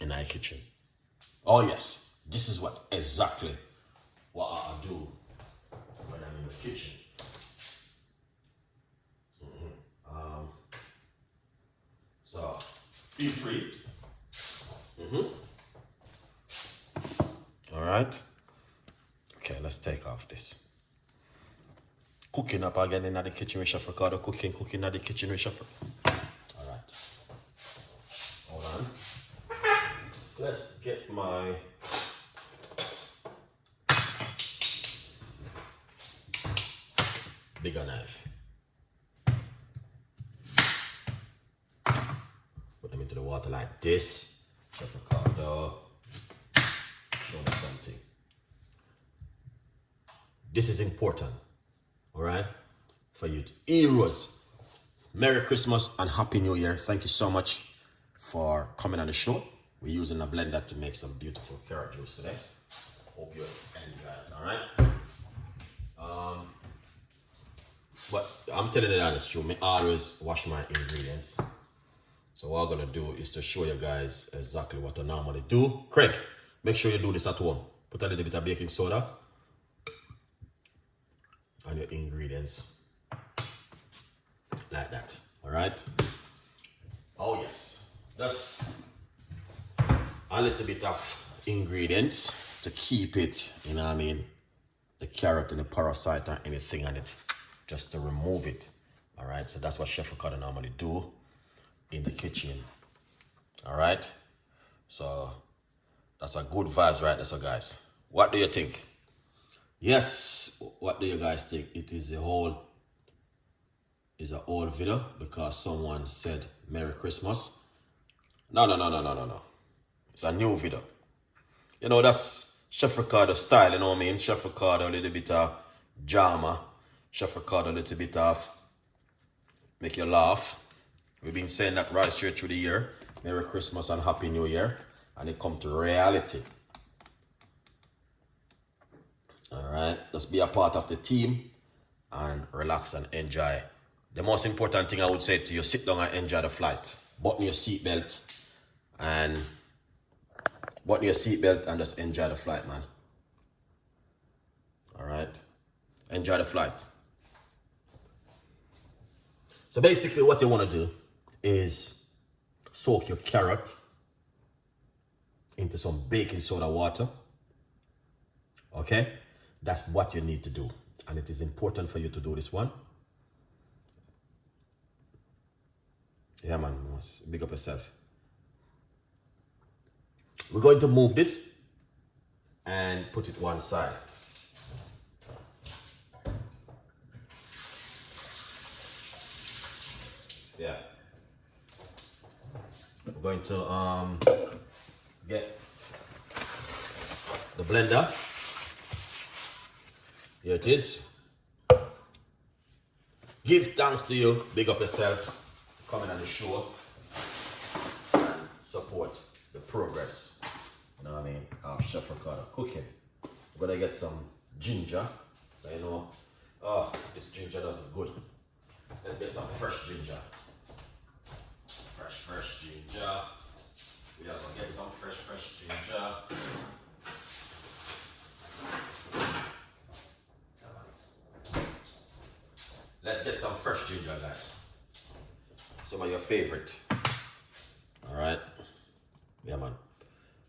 in our kitchen. Oh yes, this is what exactly what I do when I'm in the kitchen. So feel free. All right. Okay, let's take off this. Cooking up again in the kitchen with Chef Ricardo Cooking in the kitchen with Chef. All right. Hold on. Let's get my bigger knife. Put them into the water like this. Chef Ricardo, show me something. This is important, all right, for you to eat. Rose, Merry Christmas and Happy New Year. Thank you so much for coming on the show. We're using a blender to make some beautiful carrot juice today. Hope you enjoy it, all right? But I'm telling you the honest truth, I always wash my ingredients. So what I'm gonna do is to show you guys exactly what I normally do. Craig, make sure you do this at home. Put a little bit of baking soda on your ingredients like that. All right. Oh yes, just a little bit of ingredients to keep it, you know what I mean, the carrot and the parasite or anything on it, just to remove it. All right, so that's what Chef Ricardo normally do in the kitchen. All right, so that's a good vibes right there. So guys, what do you think? Yes, what do you guys think? It is an old video because someone said Merry Christmas. No. It's a new video. You know, that's Chef Ricardo style, you know what I mean? Chef Ricardo, a little bit of drama. Chef Ricardo, a little bit of make you laugh. We've been saying that right straight through the year. Merry Christmas and Happy New Year. And it come to reality. All right, just be a part of the team and relax and enjoy. The most important thing I would say to you, sit down and enjoy the flight. Button your seatbelt and just enjoy the flight, man. All right, enjoy the flight. So basically what you want to do is soak your carrot into some baking soda water. Okay? That's what you need to do. And it is important for you to do this one. Yeah, man. Big up yourself. We're going to move this and put it one side. Yeah. We're going to get the blender. Here it is. Give thanks to you. Big up yourself. Coming on the show and support the progress, you know what I mean, of Chef Ricardo Cooking. We're gonna get some ginger. You know, oh, this ginger does it good. Let's get some fresh ginger. Fresh ginger. We are gonna get some fresh ginger. Let's get some fresh ginger, guys. Some of your favorite. All right. Yeah, man.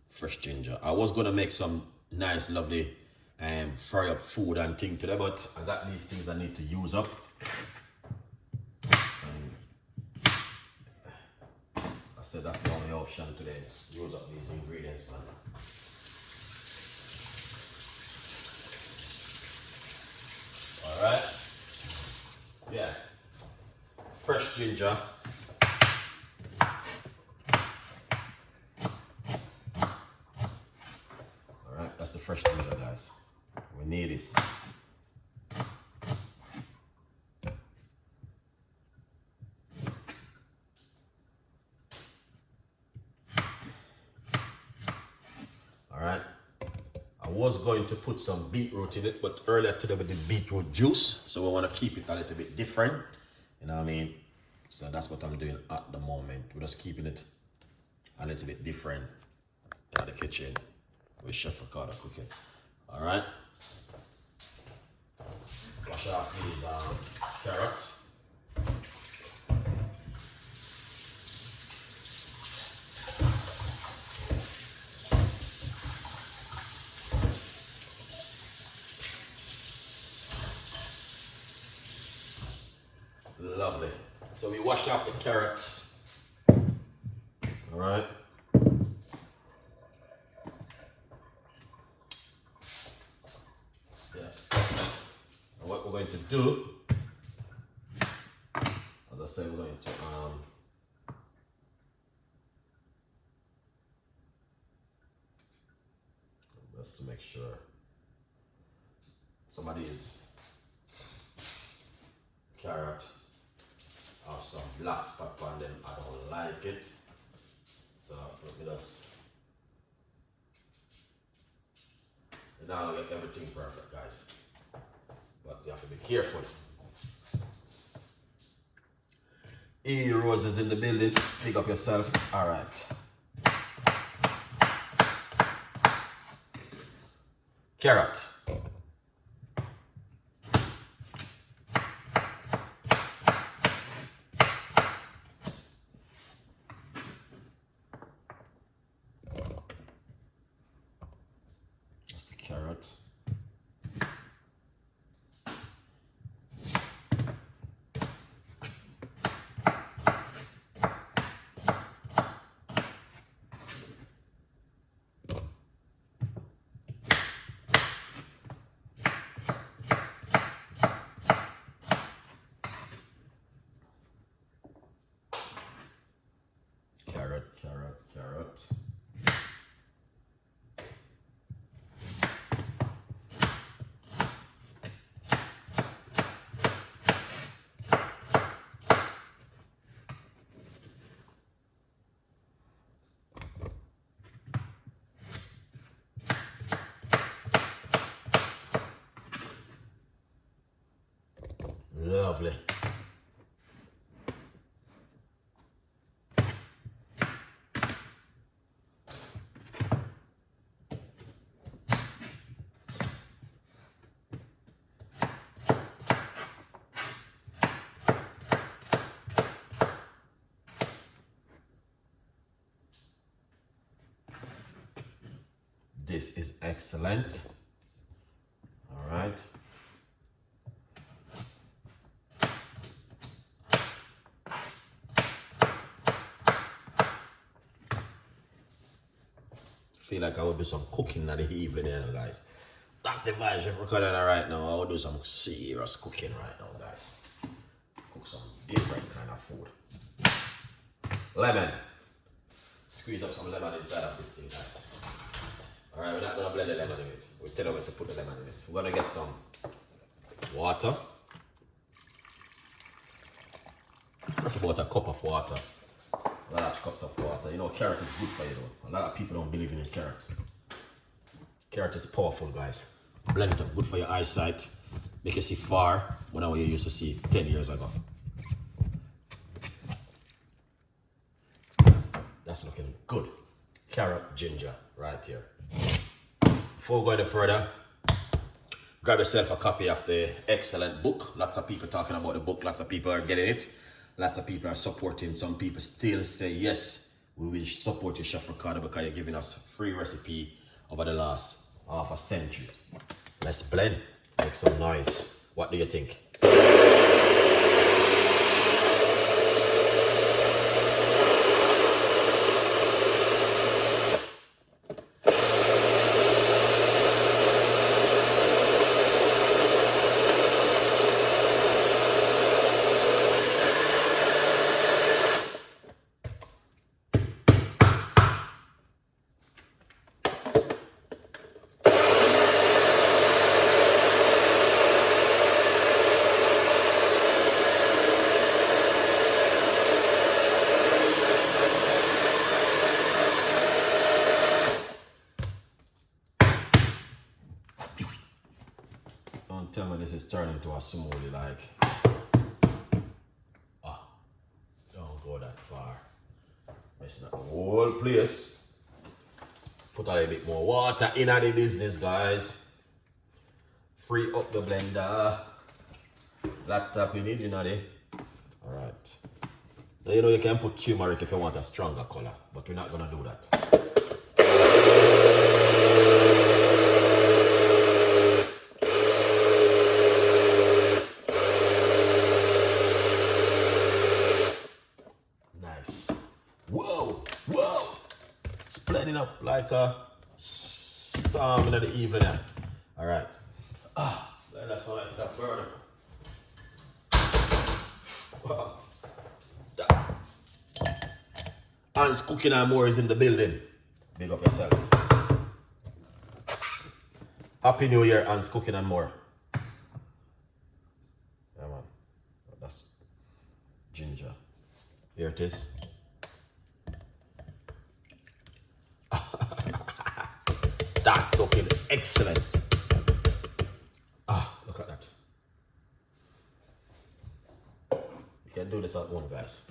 Fresh ginger. I was gonna make some nice, lovely, fry up food and thing today, but I got these things I need to use up. I said that's the only option today is use up these ingredients, man. All right. Yeah, fresh ginger. All right, that's the fresh ginger, guys. We need this. All right. I was going to put some beetroot in it, but earlier today we did beetroot juice, so we want to keep it a little bit different. You know what I mean? So that's what I'm doing at the moment. We're just keeping it a little bit different. in the kitchen with Chef Ricardo Cooking. All right. Wash off these carrots. Lovely. So we washed off the carrots. All right. Yeah. And what we're going to do, as I said, we're going to just to make sure some of these carrot have some black spot on them. I don't like it. So let me just, now I'll get everything perfect, guys. But you have to be careful. Rose is in the building. Pick up yourself. All right. Carrot. That's the carrot. Carrot. Lovely. This is excellent. All right. Feel like I would do some cooking in the evening, you know, guys. That's the vibe Chef Ricardo right now. I will do some serious cooking right now, guys. Cook some different kind of food. Lemon. Squeeze up some lemon inside of this thing, guys. Alright, we're not going to blend the lemon in it. We'll tell you when to put the lemon in it. We're going to get some water. Roughly about a cup of water. Large cups of water. You know, carrot is good for you though. A lot of people don't believe in carrot. Carrot is powerful, guys. Blend it up. Good for your eyesight. Make you see far more than what you used to see 10 years ago. That's looking good. Carrot, ginger, right here. Before we go any further, grab yourself a copy of the excellent book. Lots of people talking about the book. Lots of people are getting it. Lots of people are supporting. Some people still say, yes, we will support you, Chef Ricardo, because you're giving us free recipe over the last half a century. Let's blend. Make some noise. What do you think? Tell me this is turning to a smoothie, like, don't go that far. Messing up the whole place. Put a little bit more water in the business, guys. Free up the blender. Laptop you need, you know. Alright. Now you know you can put turmeric if you want a stronger color, but we're not gonna do that. Nice. Whoa, whoa! It's blending up like a storm in the evening. Alright. That's how I like that burner. Wow. Hans Cooking and More is in the building. Big up yourself. Happy New Year, Hans Cooking and More. Yeah, man. That's ginger. Here it is. That looking excellent. Look at that. You can do this at home, guys.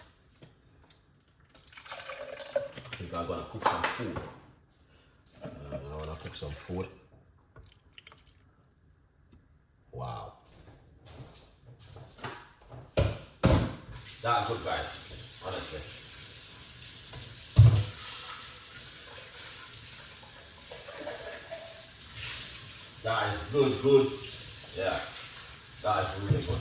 I think I'm gonna cook some food. I wanna cook some food. Wow. That's good, guys. Honestly. That is good, good. Yeah. That is really good.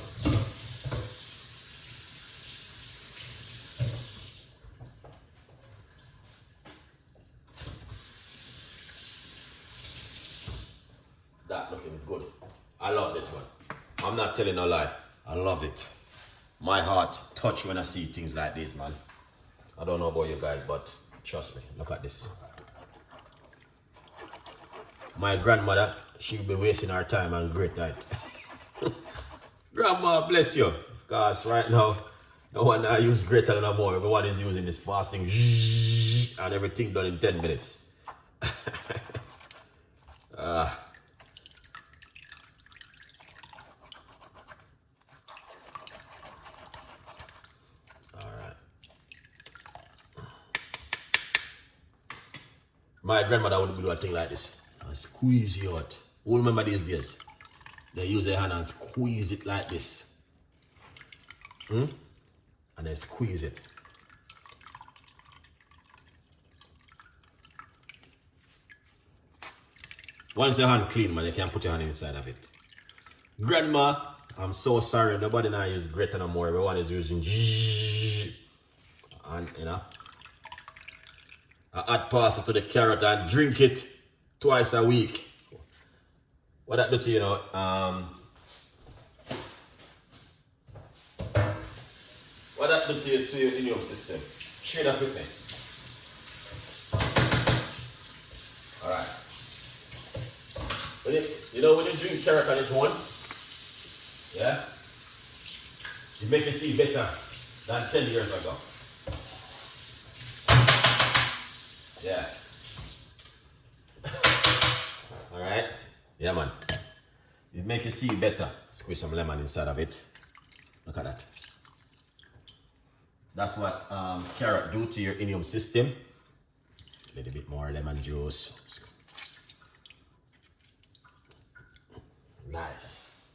That looking good. I love this one. I'm not telling no lie. I love it. My heart touch when I see things like this, man. I don't know about you guys, but trust me, look at this. My grandmother, she'll be wasting her time and great night. Grandma, bless you. Because right now, no one I use greater than no more. Everyone is using this fasting and everything done in 10 minutes. My grandmother would do a thing like this and squeeze you out. Who remember these days? They use their hand and squeeze it like this. And then squeeze it. Once your hand clean, man, you can put your hand inside of it. Grandma, I'm so sorry. Nobody now use greater no more. Everyone is using and you know. I add pasta to the carrot and drink it twice a week. What that do to you know? What that do to your immune system? Share that with me. All right. You know when you drink carrot on its own, yeah, you make it see better than 10 years ago. Yeah. All right. Yeah, man. It make you see better. Squeeze some lemon inside of it. Look at that. That's what carrot do to your immune system. A little bit more lemon juice. Nice.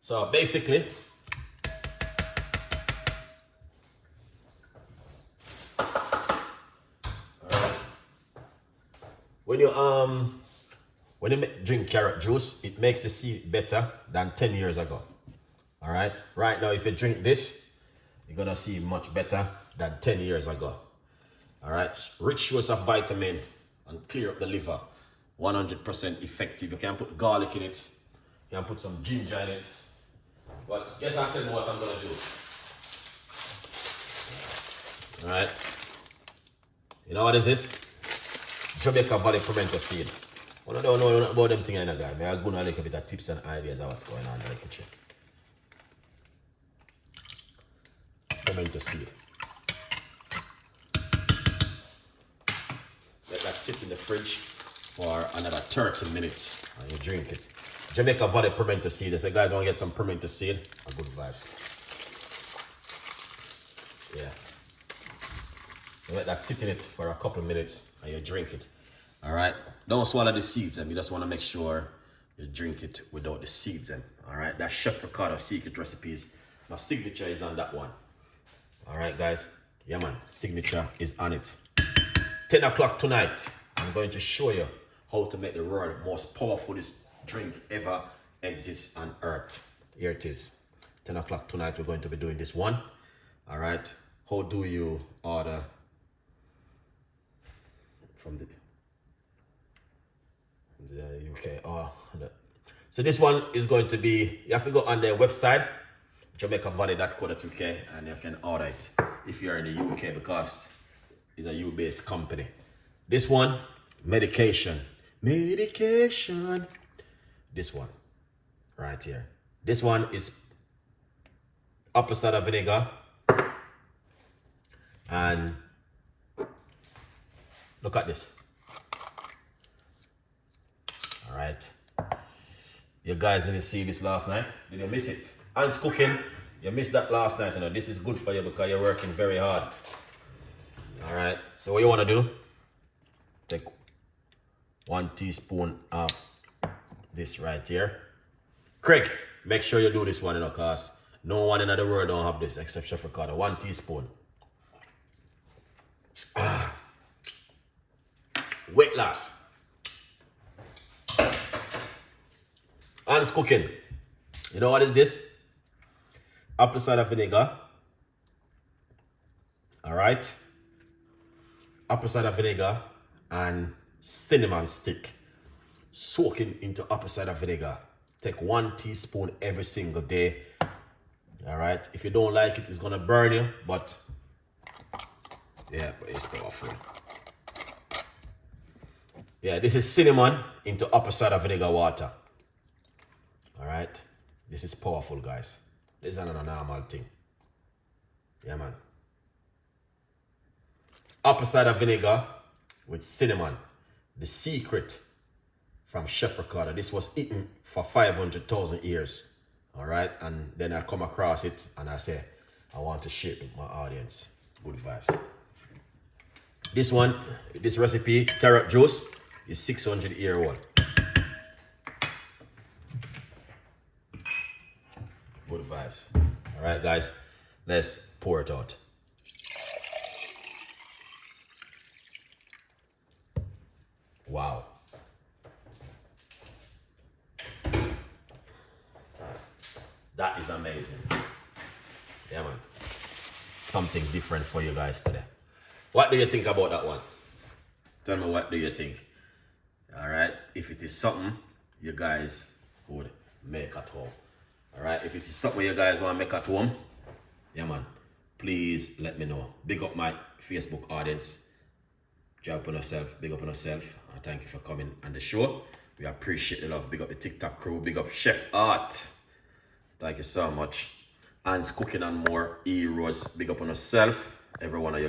So basically, when you drink carrot juice, it makes you see better than 10 years ago. All right. Right now, if you drink this, you're gonna see much better than 10 years ago. All right. Rich source of vitamin and clear up the liver. 100% effective. You can put garlic in it. You can put some ginger in it. But guess I'll tell you what I'm gonna do. All right. You know what is this? Jamaica Valley pimento seed. I don't know about them things, guys. I'm going to look a bit of tips and ideas of what's going on in the kitchen. Pimento seed. Let that sit in the fridge for another 30 minutes and you drink it. Jamaica Valley pimento seed. So guys want to get some pimento seed. Good vibes. Yeah. So let that sit in it for a couple of minutes and you drink it. All right, don't swallow the seeds, and you just want to make sure you drink it without the seeds. And all right, that Chef Ricardo secret recipes. My signature is on that one. All right, guys. Yeah, man. Signature is on it. 10 o'clock tonight, I'm going to show you how to make the world most powerful drink ever exists on earth. Here it is. 10 o'clock tonight, we're going to be doing this one. All right. How do you order from the UK? So this one is going to be, you have to go on their website, jamaicavalley.co.uk, and you can order it if you're in the UK, because it's a U-based company. This one, medication. This one, right here. This one is apple cider vinegar. And look at this. All right. You guys didn't see this last night. Did you miss it? Hans Cooking. You missed that last night. You know, this is good for you because you're working very hard. All right. So what you want to do? Take 1 teaspoon of this right here. Craig, make sure you do this one, you know, because no one in the world don't have this except Chef Ricardo. 1 teaspoon. Weight loss. Hans Cooking. You know what is this? Apple cider vinegar. All right. Apple cider vinegar and cinnamon stick. Soaking into apple cider vinegar. Take 1 teaspoon every single day. All right. If you don't like it, it's gonna burn you, but yeah, but it's powerful. Yeah, this is cinnamon into apple cider vinegar water. All right. This is powerful, guys. This is not a normal thing. Yeah, man. Apple cider vinegar with cinnamon. The secret from Chef Ricardo. This was eaten for 500,000 years. All right. And then I come across it and I say, I want to share it with my audience. Good vibes. This one, this recipe, carrot juice, is 600-year-old. Good vibes. All right, guys, let's pour it out. Wow. That is amazing. Yeah, man. Something different for you guys today. What do you think about that one? Tell me, what do you think? All right. If it is something you guys would make at home. All right. If it is something you guys want to make at home, yeah, man, please let me know. Big up my Facebook audience. Jump on yourself. Big up on yourself. And thank you for coming on the show. We appreciate the love. Big up the TikTok crew. Big up Chef Art. Thank you so much. Hans Cooking and more. Rose. Big up on yourself. Every one of you guys.